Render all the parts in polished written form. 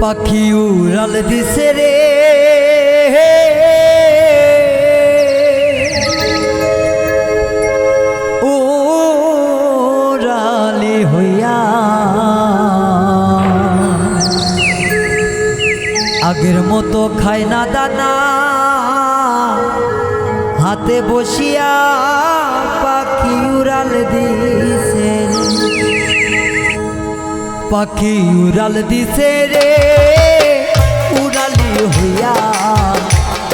পাখি উড়াল দিছে রে উড়ালি হইয়া আগের মতো খায় না দানা হাতে বসিয়া পাখি উড়াল দিছে পাখি উড়াল দিছে রে উড়ালি হইয়া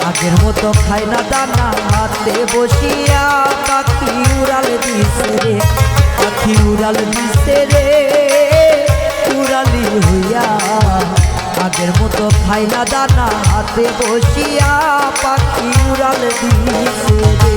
আগের মতো খায় না দানা হাতে বসিয়া পাখি উড়াল দিছে রে পাখি উড়াল দিছে রে উড়ালি হইয়া আগের মতো খায় না দানা হাতে বসিয়া পাখি উড়াল দিছে রে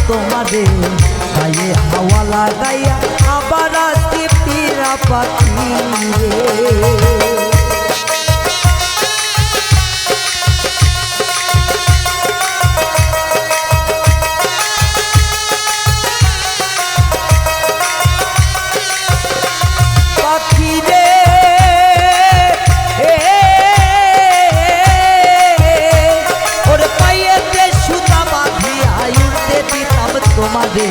তোমারে গায়ে হাওয়া লাগাইয়া আবার আসতে পিরা পাখি রে পাখি রে ওরে পাইয়েতে সুতা বাঁধিয়া উড়তে দিতাম তোমারে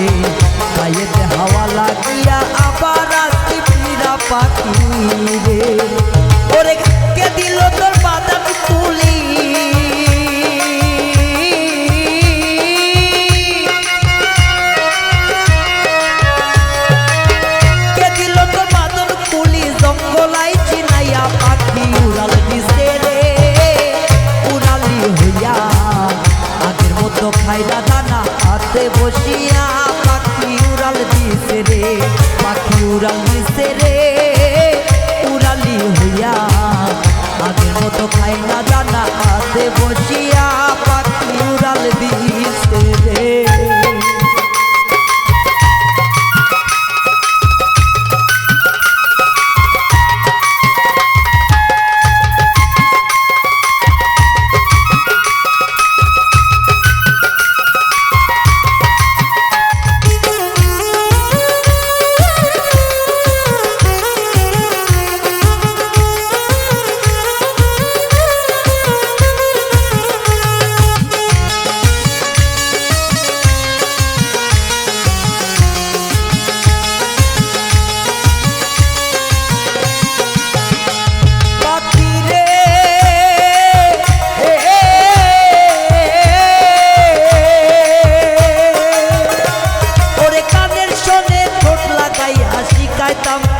গায়েতে হাওয়া লাগিয়া আবার আসতে ফিরা পাখি রে ওরে কে দিল তোর বাদাম তুলি কে দিল তোর বাদন তুলি জঙ্গলাই চিনাইয়া পাখি উড়াল দিছে রে উড়ালি হইয়া আগের মতো খাই না দানা হাতে বসিয়া পাখি উড়াল দিছে রে পাখি উড়াল দিছে রে উড়ালি হইয়া আগের মতো খাই না দানা হাতে বসিয়া পাখি উড়াল দিছে রে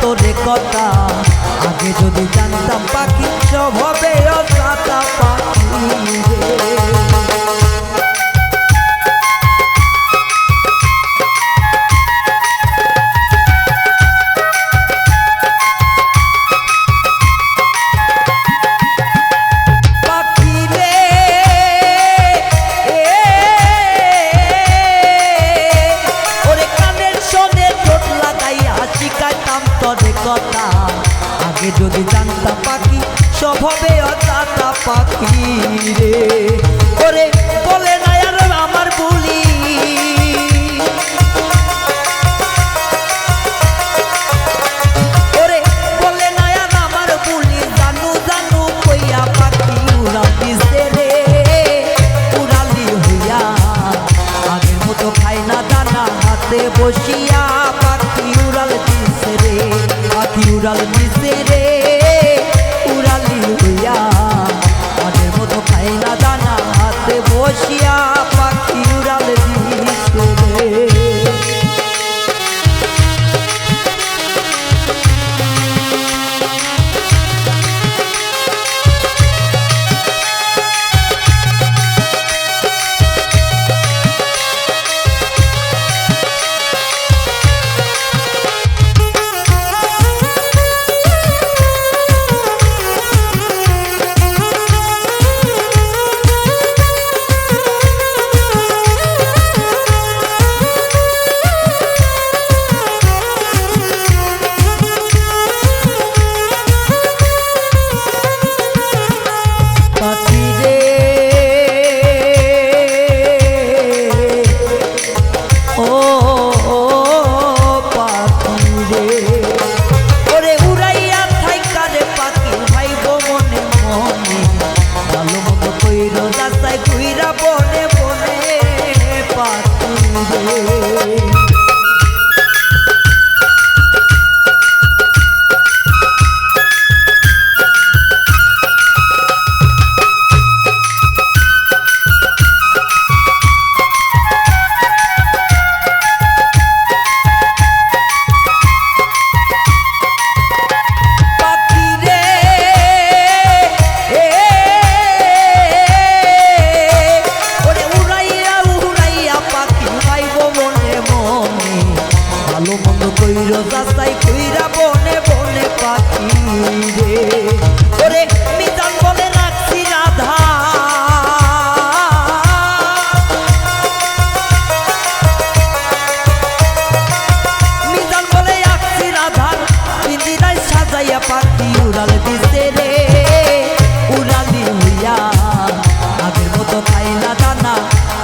তোরে কথা আগে যদি জানতাম পাখি সব হবে অসাতা পাখি রে পাখি রে ওরে কানের শোনে ঠোঁট লাগাইয়া শিখাইতাম তোরে কথা আগে যদি জানতাম পাখি সব হবে অজাতা পাখি রে ওরে বলে না আর আমার বলি ওরে বলে না আর আমার বলি জানু জানু কইয়া পাখি উড়াল দিছে রে উড়ালি হইয়া আগের মতো খাই না দানা হাতে বসিয়া পাখি উড়াল দিছে রে পাখি উড়াল দিছে রে উড়ালি হইয়া আগের মতো খাই না দানা হাতে বসিয়া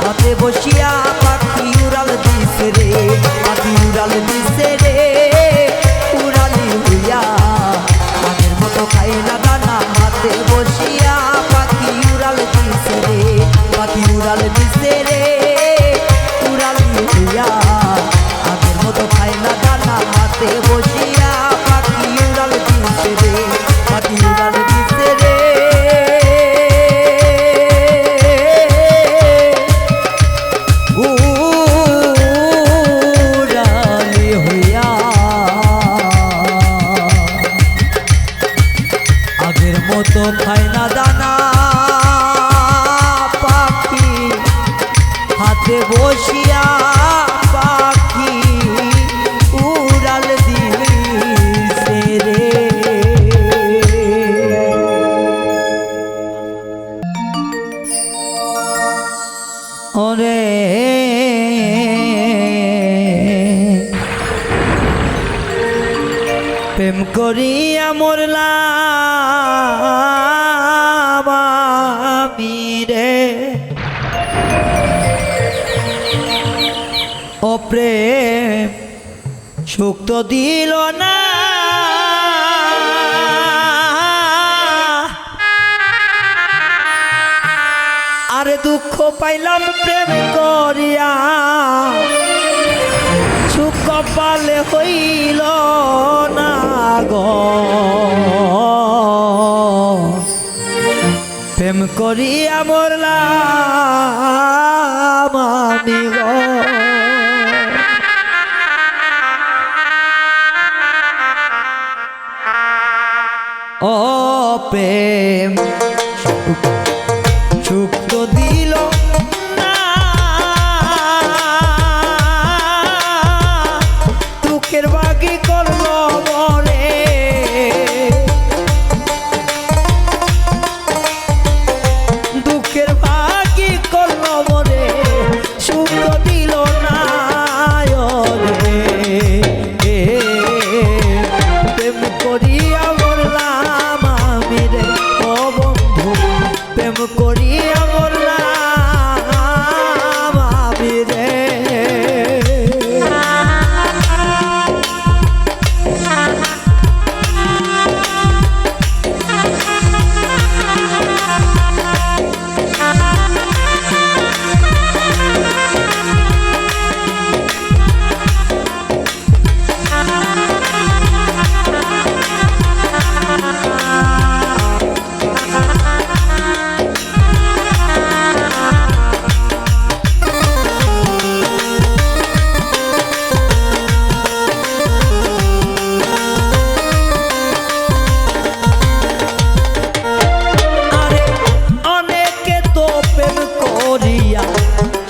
হাতে বসিয়া পাখি উড়াল দিছে রে, পাখি উড়াল দিছে রে, উড়ালি হইয়া আগের মতো খায় না দানা। হাতে বসিয়া পাখি উড়াল দিছে রে, পাখি উড়াল দিছে রে, উড়ালি হইয়া আগের মতো খায় না দানা। হাতে বসিয়া পাখি উড়াল দিছে রে, পাখি উড়াল দিছে রে, উড়ালি হইয়া আগের মতো খায় না দানা। পাখি হাতে বসিয়া পাখি উড়াল দিছে রে। ওরে প্রেম করিয়া মরলাম আমি রে, ও প্রেম সুখ তো দিল না, আরে দুঃখ পাইলাম প্রেম করিয়া, সুখ কপালে হইল না গো। প্রেম করিয়া মরলাম আমি গো। ও প্রেম সুখ তো দিল না, দুঃখের বাকি করলো মরে। দুঃখের বাকি করলো মরে, সুখ তো দিল না রে। প্রেম করিয়া মরলাম আমি রে, ও বন্ধু প্রেম করিয়া মরলাম আমি রে।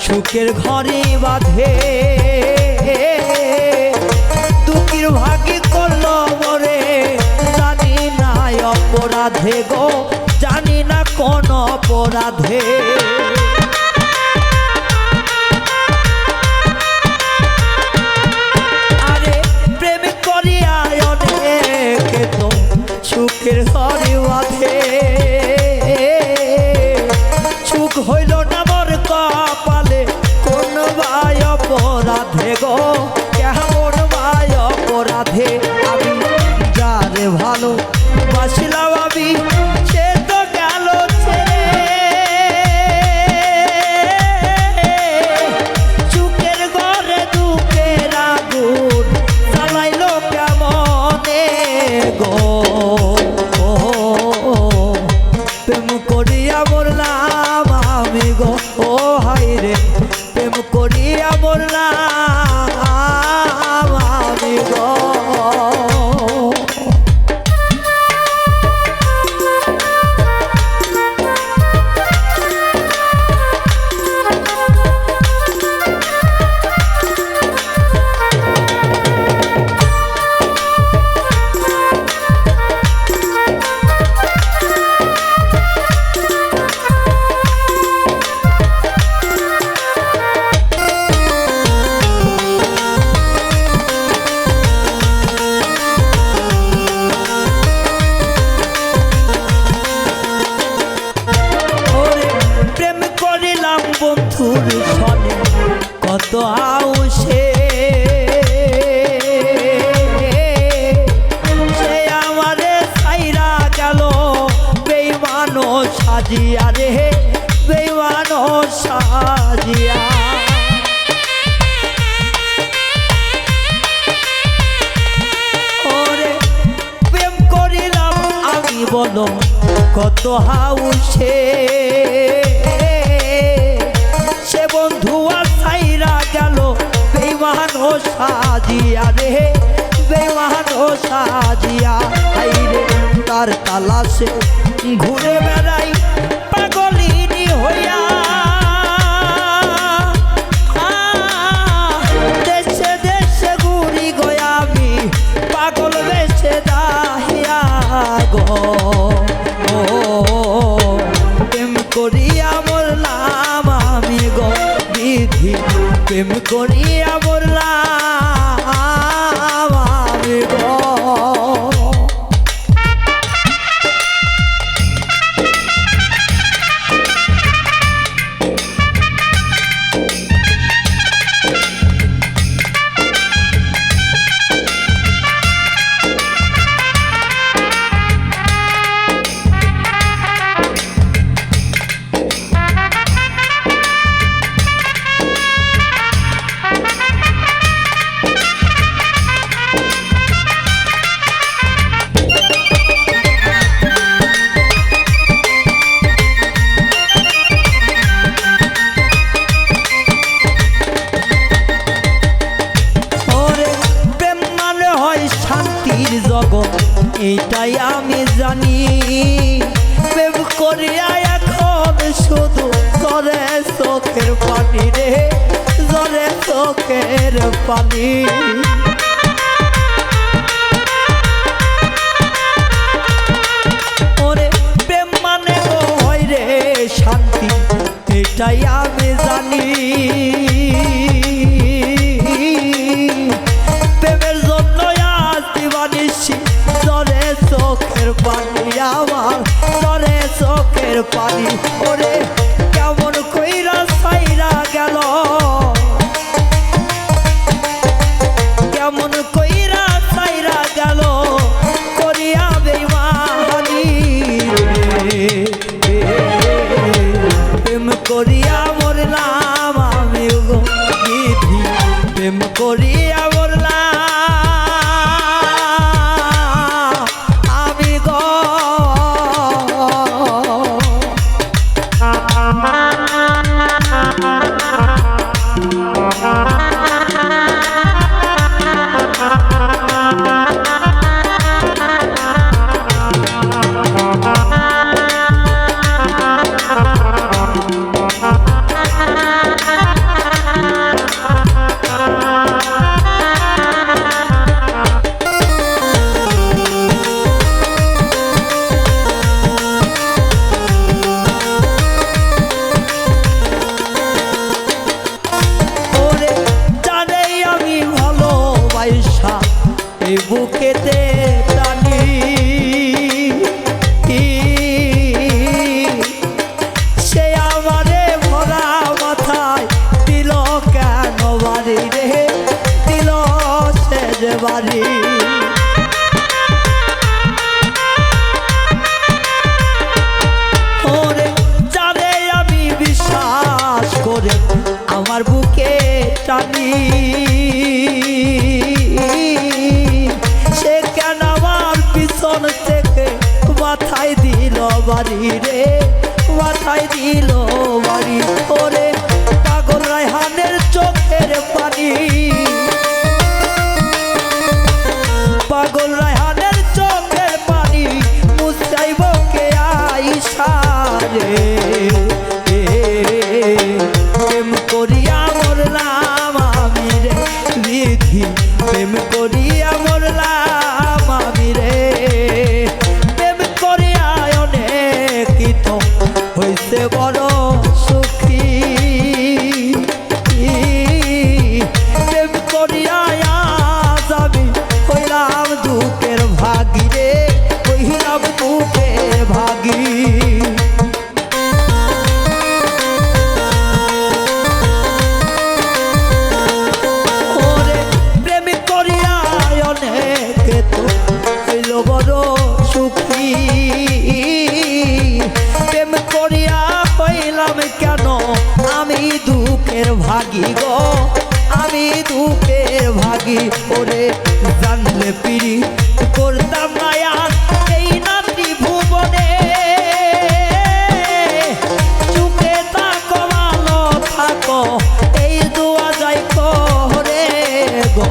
সুখের ঘরে বাঁধে, দুঃখের ভাগে করলো মরে। জানি না অপরাধে গো, জানি না কোন অপরাধে। আরে প্রেম করিয়া অনেকে তো সুখের ঘরে বাঁধে, সুখ হইল না মোর কপালে, কোন ভাই অপরাধে গো, কেমন ভাই অপরাধে। আমি যারে ভালো বাসিলাম আমি, সে তো গেল ছেড়ে। সুখের ঘরে দুঃখের আগুন জ্বালাইলো কেমনে গো। প্রেম করিয়া মরলাম আমি গো, ও হাই রে প্রেম করিয়া মরলাম আমি গো। ছলে কত আউসে সে আমারে ছাইরা গেল বেঈমানো সাজিয়া রে বেঈমানো সাজিয়া ওরে প্রেম করিলাম আমি বলো কত হাউসে সে বন্ধু ছাইরা গেল বেঈমান ও সাজিয়া রে বেঈমান ও সাজিয়া হাইরে তার তালাশে ঘুরে বেড়াই পাগলিনী হইয়া দেশে দেশে ঘুরি গয়া আমি পাগল বেশে দাহিয়া গো প্রেম করিয়া মরলাম আমি গো বিধি প্রেম করিয়া মরলাম আমি গো এটাই আমি জানি প্রেম করিয়া এখন শুধু জরে চোখের পানি রে জরে চোখের পানি ওরে প্রেম মানে হয় রে শান্তি এটাই আমি জানি প্রেমের জন্য আজ দিবানিসি জরে চোখের পানি আমার জরে চোখের পানি ওরে কেমন কইরা ছাইরা গেল কেমন কইরা ছাইরা গেল করিয়া বেঈমানি প্রেম করিয়া মরলাম আমি গো বিধি প্রেম করিয়া মরলাম বুকেতে টানি সে আমারে ভরা মাথায় দিল কেন বাড়ি রে দিল সে যে বাড়ি ওরে জানে আমি বিশ্বাস করে আমার বুকে টানি থেকে মাথায় দিল বাড়ি রে মাথায় দিল বাড়ি ওরে পাগল রায়হানের চোখের পানি পাগল রায়হানের চোখের পানি মুছাইব কে আইসা রে প্রেম করিয়া মরলাম আমি রে বিধি প্রেম করিয়া মরলাম আমি রে প্রেম করিয়া অনেক হইছে বড় সুখী প্রেম করিয়া আজ আমি হইলাম দুঃখের ভাগী রে হইলাম দুঃখের ভাগী দুঃখের ভাগী গো আমি দুঃখের ভাগী ওরে জানলে পিড়ি করতাম না আর এই নাতি ভুবনে চুপে থাকো ভালো থাকো এই দোয়া যাই করে গো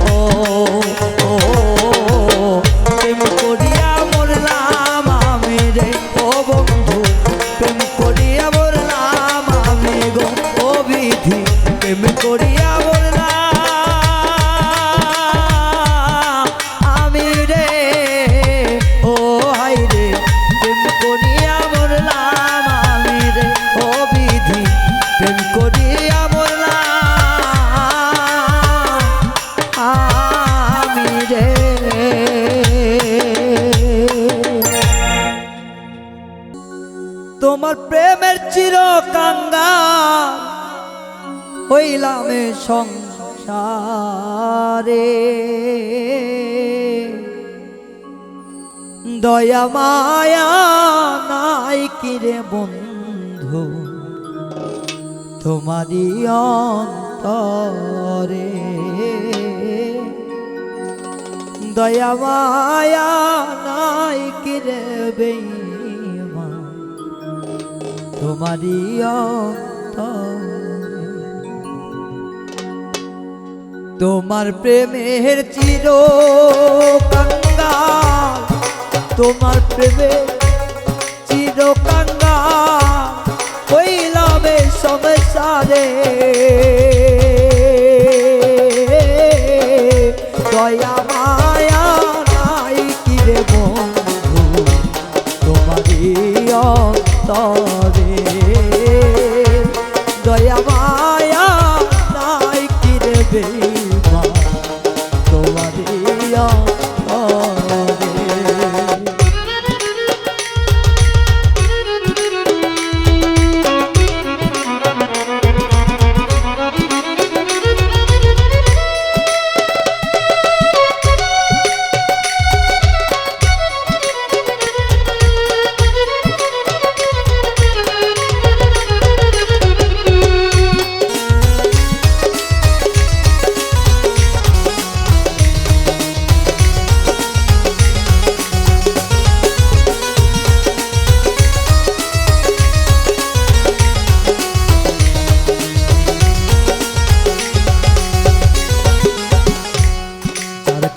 প্রেম করিয়া মরলাম আমি রে ও বন্ধু প্রেম করিয়া মরলাম আমি গো ও বিধি প্রেম করিয়া মরলাম আমি রে ও হাই রে প্রেম করিয়া মরলাম আমি রে ও বিধি প্রেম করিয়া মরলাম আমি রে। তোমার প্রেমের চিরকাঙ্গাল হইলাম এ সংসারে দয়া মায়া নাই কিরে বন্ধু তোমারই অন্তরে দয়া মায়া নাই কিরে বেঈমান তোমারই অন্তরে তোমার প্রেমের চিরকাঙ্গাল তোমার প্রেমের চিরকাঙ্গাল হইলাম এ সংসারে দয়া মায়া নাই কিরে বন্ধু তোমারই অন্তরে দয়া মায়া নাই কিরে বেঈমান তোমারই অন্তরে।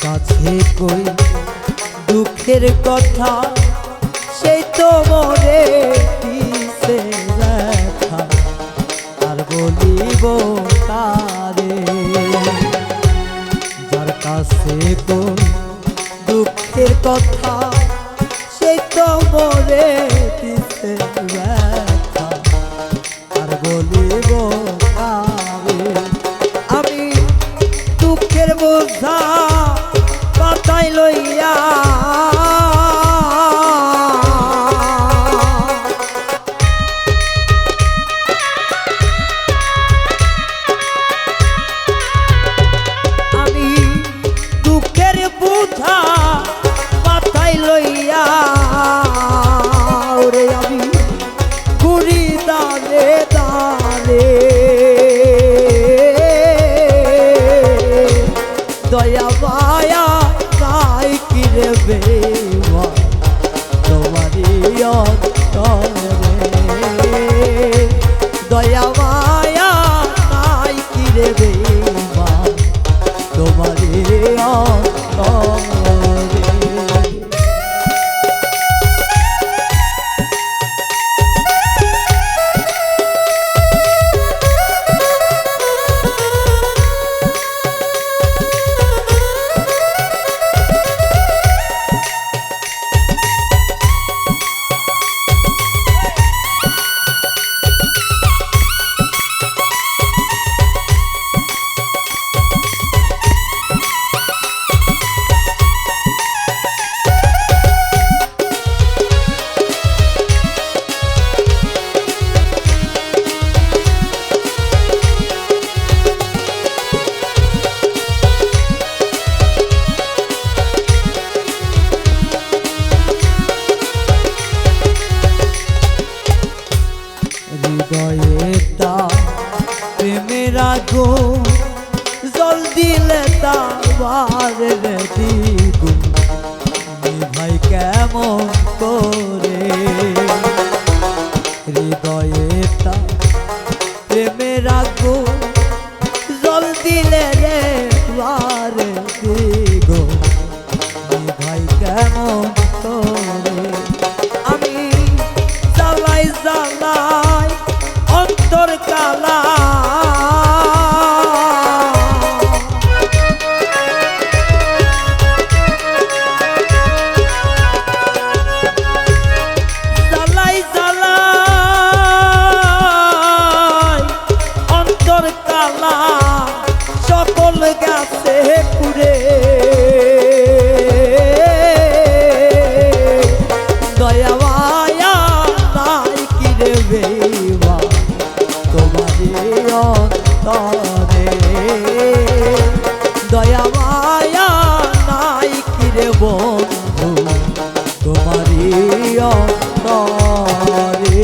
কাছে কই দুঃখের কথা সেই তো মরে দিছে ব্যথা আর বলিব কারে যার কাছে কই দুঃখের কথা সেই তো মরে দিছে ব্যথা আর বলিব কারে আমি দুঃখের বোঝা মাথায় লইয়া আমি দুঃখের বোঝা মাথায় লইয়া প্রেমের আগুন জল দিলে তার দ্বিগুণ ভাই কেমন করে হৃদয়ে তার প্রেমের আগুন জল দিলে রে বার দ্বিগুণ ভাই কেমন করে আমি জ্বালাই জ্বালাই অন্তর কালা জ্বালাই জ্বালাই অন্তর কালা সকল গাছে পুরে দয়া মায়া নাই কিরে বেবা তোমারি অন্তরে দয়া মায়া নাই কিরে বন্ধু তোমারি অন্তরে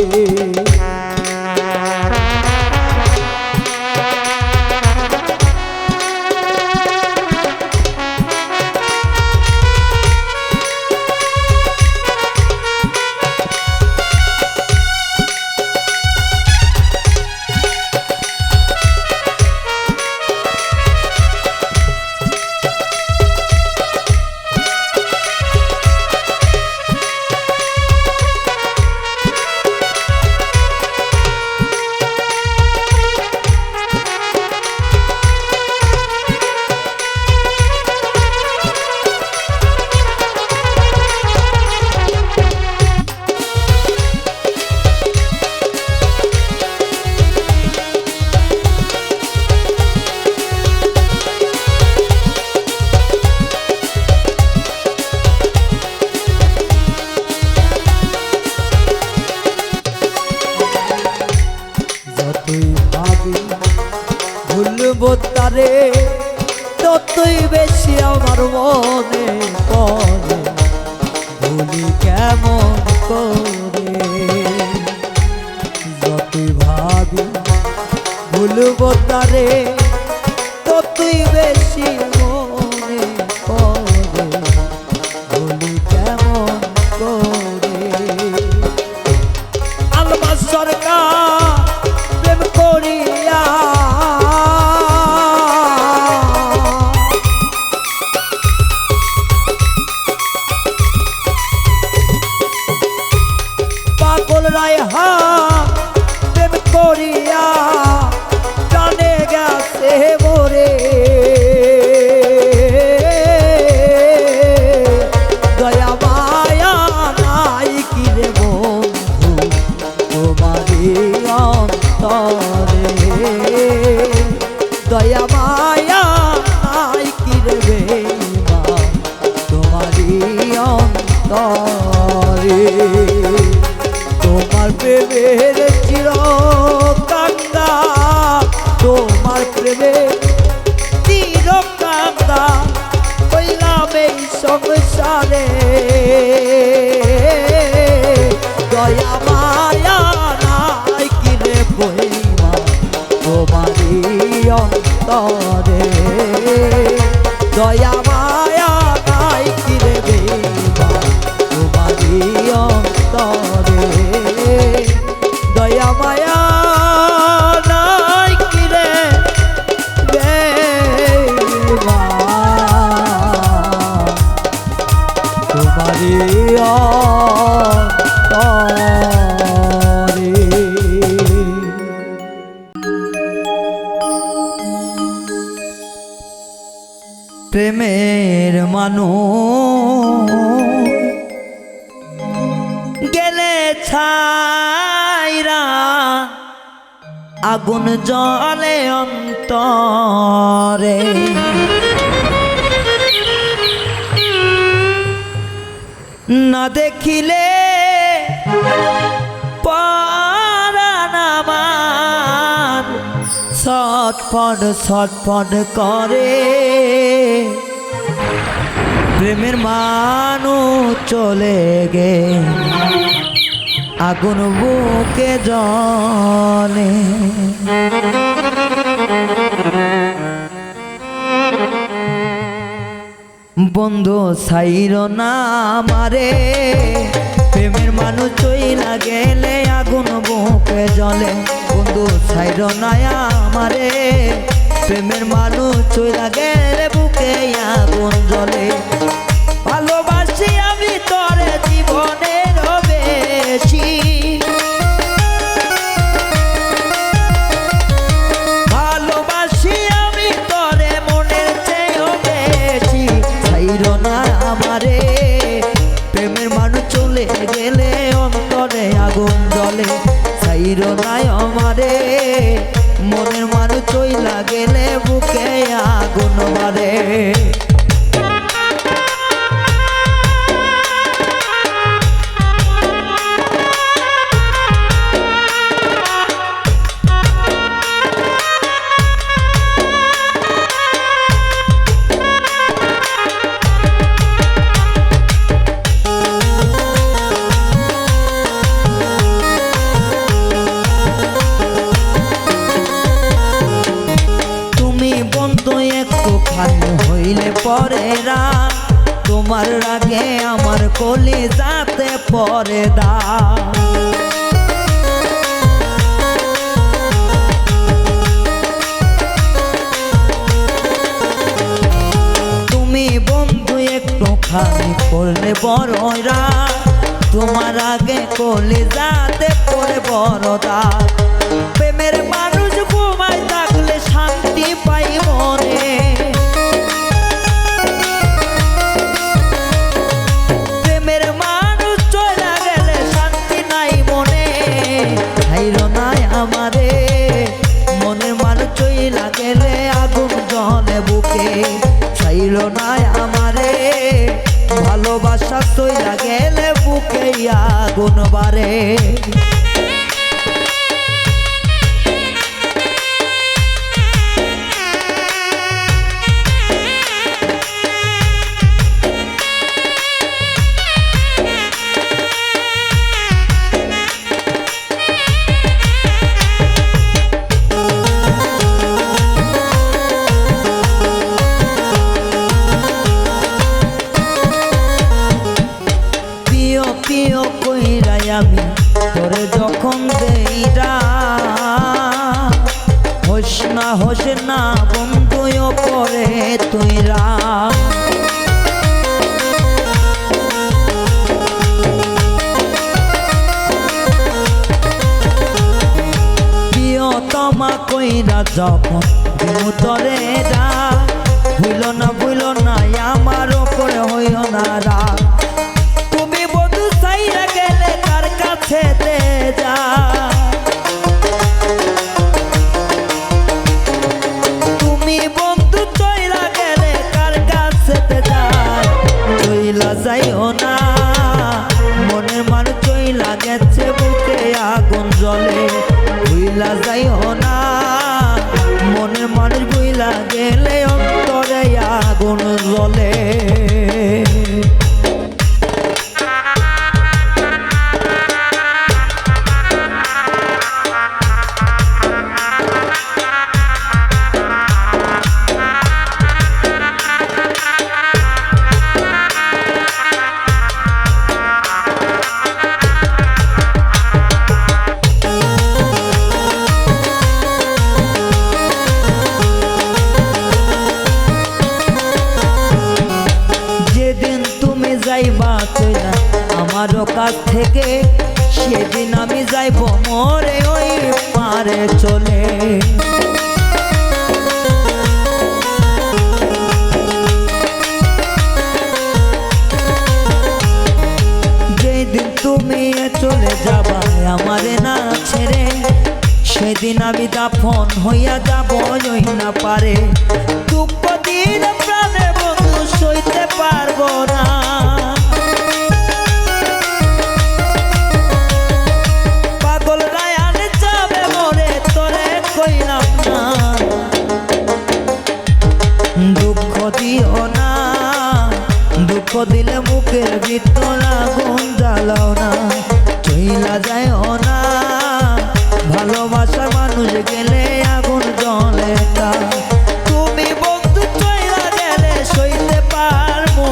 ভুলবো তারে ততই বেশি আমার মনে পড়ে ভুলি কেমন করে যতই ভাবি ভুলবো তারে ততই বেশি মনে পড়ে ভুলি কেমন করে আলমাস সরকার প্রেম করিয়া রায়হা প্রেম করিয়া জানে গেছে মোরে দয়া মায়া নাই কিরে বন্ধু তোমারি অন্তরে দয়া মায়া নাই কিরে বেমা তোমারি অন্তরে তোমার প্রেমের চির কান্দা তোমার প্রেমের চির কান্দা কইলাম এই সংসারে দয়া মায়া নাই কিরে বইমা তোমারি অন্তরে দয়া মায়া নাই কিরে বেমা তোমারি অন্তরে দয়া মায়া নাই কিরে বেমা তোমারি অন্তরে প্রেমের মানুষ গেলে ছাইরা আগুন জ্বলে অন্তরে না দেখিলে পরাণ আমার ছটফট ছটফট করে প্রেমের মানুষ চলে গে আগুন বুকে জ্বলে বন্ধু ছাইরো না আমারে, প্রেমের মানুষ চইলা গেলে আগুন বুকে জ্বলে। বন্ধু ছাইরো না আমারে, প্রেমের মানুষ চইলা গেলে বুকে আগুন জ্বলে। ভালোবাসি আমি তোরে জীবনের বেশি, ভালোবাসি আমি তোরে মনের চেয়েও বেশি। ছাইরো না আমারে, প্রেমের মানুষ চলে গেলে অন্তরে আগুন জ্বলে। ছাইরো না আমারে, মনের মানুষ চইলা গেলে বুকে আগুন মারে। হইলে পরে রা তোমার রাগে আমার কলিজাতে পরে দা। তুমি বন্ধু একটু খানি করলে বড়রা, তোমার আগে কলিজাতে পরে বড় দা। প্রেমের মানুষ ঘুমায় থাকলে শান্তি পাই মনে, আমারে মনের মানুষ চইলা গেলে আগুন জ্বলে বুকে। ছাইরো না আমারে, ভালোবাসা চইলা গেলে বুকে আগুন বাড়ে। প্রিয় কইরাই আমি তোরে যখন দেইরা, হোস না বন্ধুও করে তুইরা। প্রিয়তমা কইরা যখন তোরে রা, ভুইল না আমার ওপরে হইল না রা। যা তুমি বন্ধু চইলা গেলে কার কাছে যায়, চইলা যাইও না মনের মানুষ চইলা গেছে বুকে আগুন জ্বলে। ভুইলা যাইও না মনের মানুষ ভুইলা গেলে অন্তরে আগুন জ্বলে। আমারও কাছ থেকে সেদিন আমি যাইব মরে ওই পারে চলে। যেদিন তুমি চলে যাবা আমারে না ছেড়ে, সেদিন আমি দাফন হইয়া যাব ওই না পারে। দুঃখ দিন প্রাণে বন্ধু সইতে পারবো না, দুঃখ দিলে মুখের ভিতর আগুন জ্বালাও না। চইলা যাইও না ভালোবাসার মানুষ গেলে আগুন জ্বলে না। তুমি বন্ধু চইলা গেলে সইতে পারবো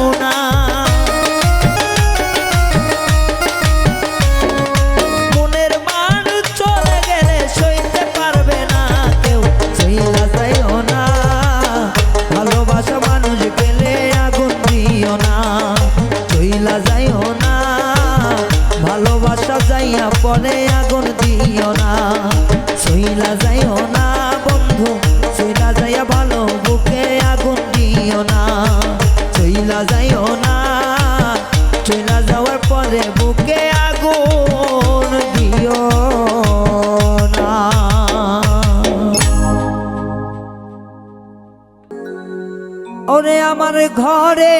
ওরে আমার ঘরে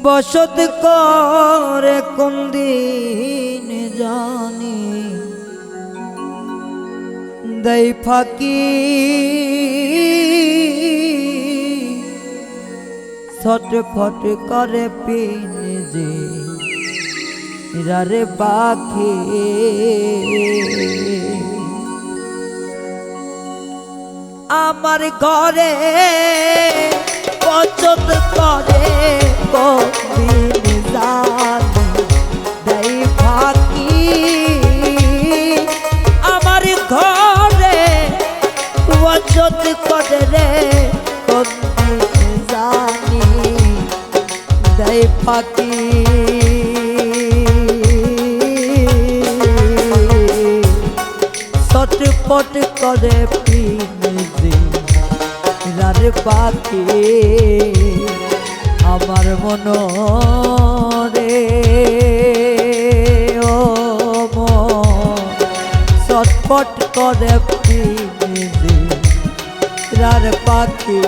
বসত করে কোন দিন জানি দেই ফাঁকি ছটফট করে পিনে যে রে পাখি আমার ঘরে পছন্দ করে কোনদিন জানি দেই ফাঁকি আমার ঘরে পছন্দ করে রে কোনদিন জানি দেই ফাঁকি ছটপট করে পিনে রার পাখি আমার মন রে ও ছটপট করে পিনে রার পাখি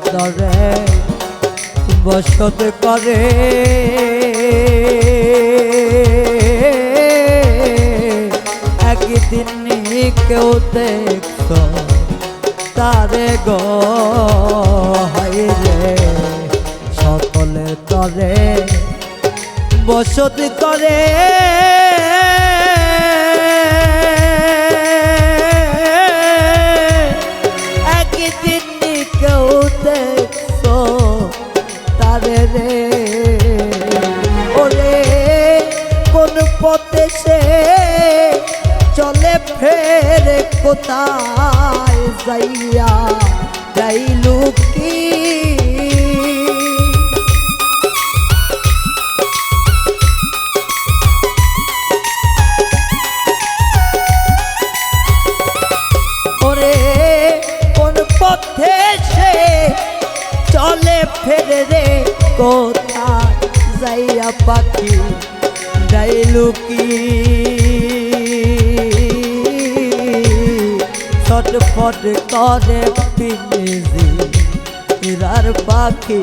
তরে বসত করে একদিন কেউ দেখত তারে গো হায় রে সকলে তরে বসত করে রে ওরে কোন পথে সে চলে ফেরে কোথায় যাইয়া যাইলু কি ওরে কোন পথে সে চলে ফেরে রে কোথায় যাইয়া পাখি যাইলু কি ছটফট করে পিনে রার পাখি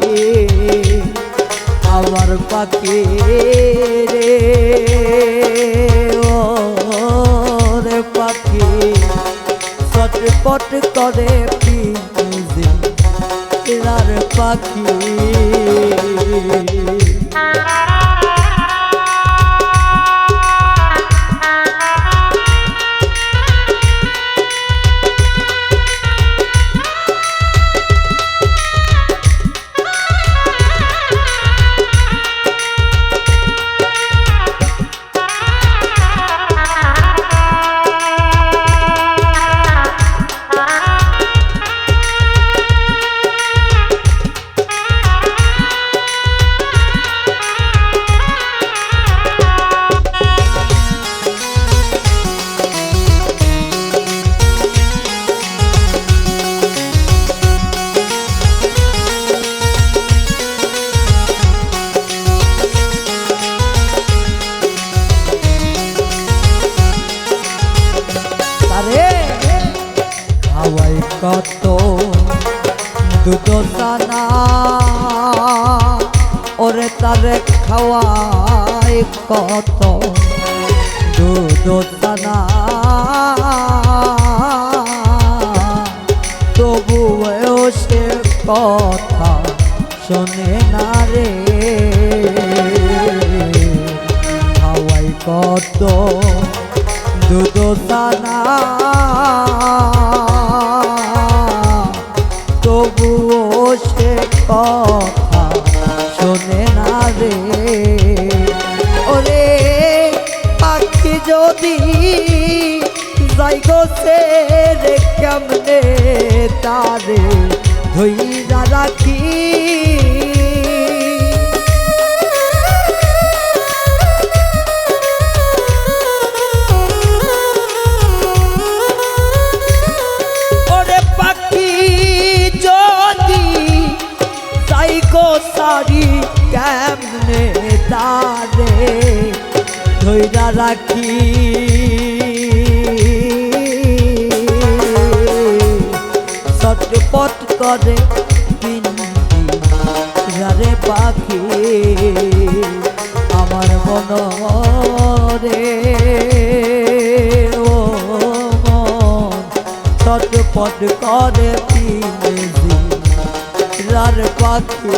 আমার পাখি রে ও রে পাখি ছটফট করে পিনে রার পাখি কত দুধ দানা ওরে তারে খাওয়াই কত দুধ দানা কথা শোনে না রে, হাওয়াই কত দুধ দানা তবুও সে কথা শোনে না রে। ওরে পাখি যদি যাই গোছে রে কেমনে তারে ধইরা রাখি, ওরে পাখি যদি যাই গোসারি কেমনে তারে ধইরা রাখি। চটপট করে পিন্দি রে পাখি আমার মন রে, ও মন চটপট করে পিন্দি রে পাখি।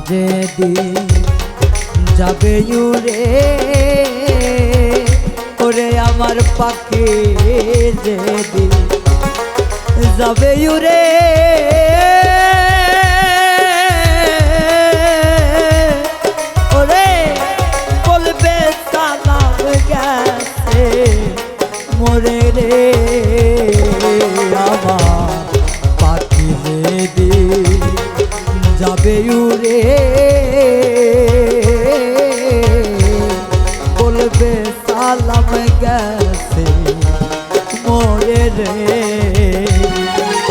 যেদিন যাবে উড়ে, ওরে আমার পাখি যেদিন যাবে উড়ে, ওরে বলবে সালাম গেছে মোরে রে, আমার পাখি যেদিন যাবে উড়ে বলবে সালাম গেছে মোরে রে।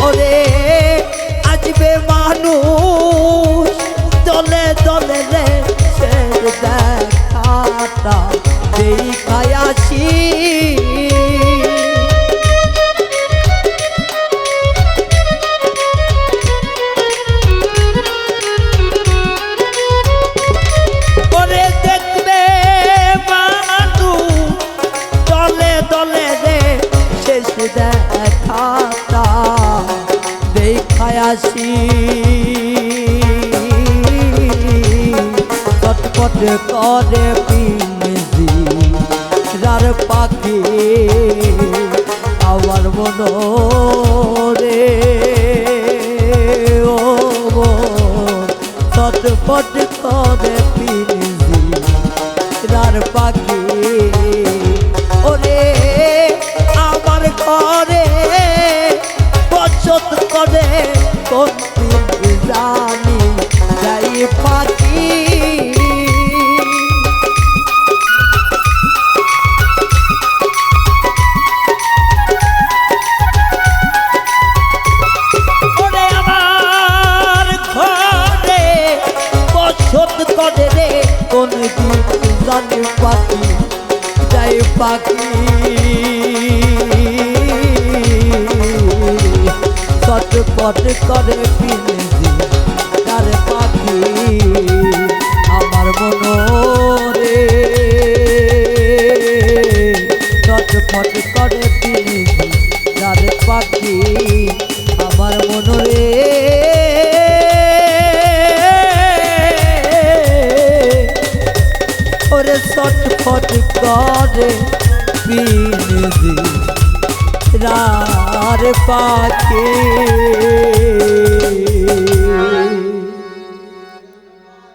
ওরে আসবে মানুষ দলে দলে রে, সে দেখাটা দেখায় আসি, দেখাতা দেখায় আসি। চটপট করে পিন্দি রার পাখি আমার মন রে, ও চটপট করে পিন্দি রার পাখি। ওরে আমার ঘরে বসত করে কোন জানি যাই পাখি, ওরে আমার ঘরে বসত করে রে কোন জানি পাখি যাই পাখি। চটপট করে পিন্দি তার পাখি আমার মন রে, চটপট করে পিন্দি তার পাখি আমার মন রে। ওরে চটপট করে পিন্দি রার পাখি।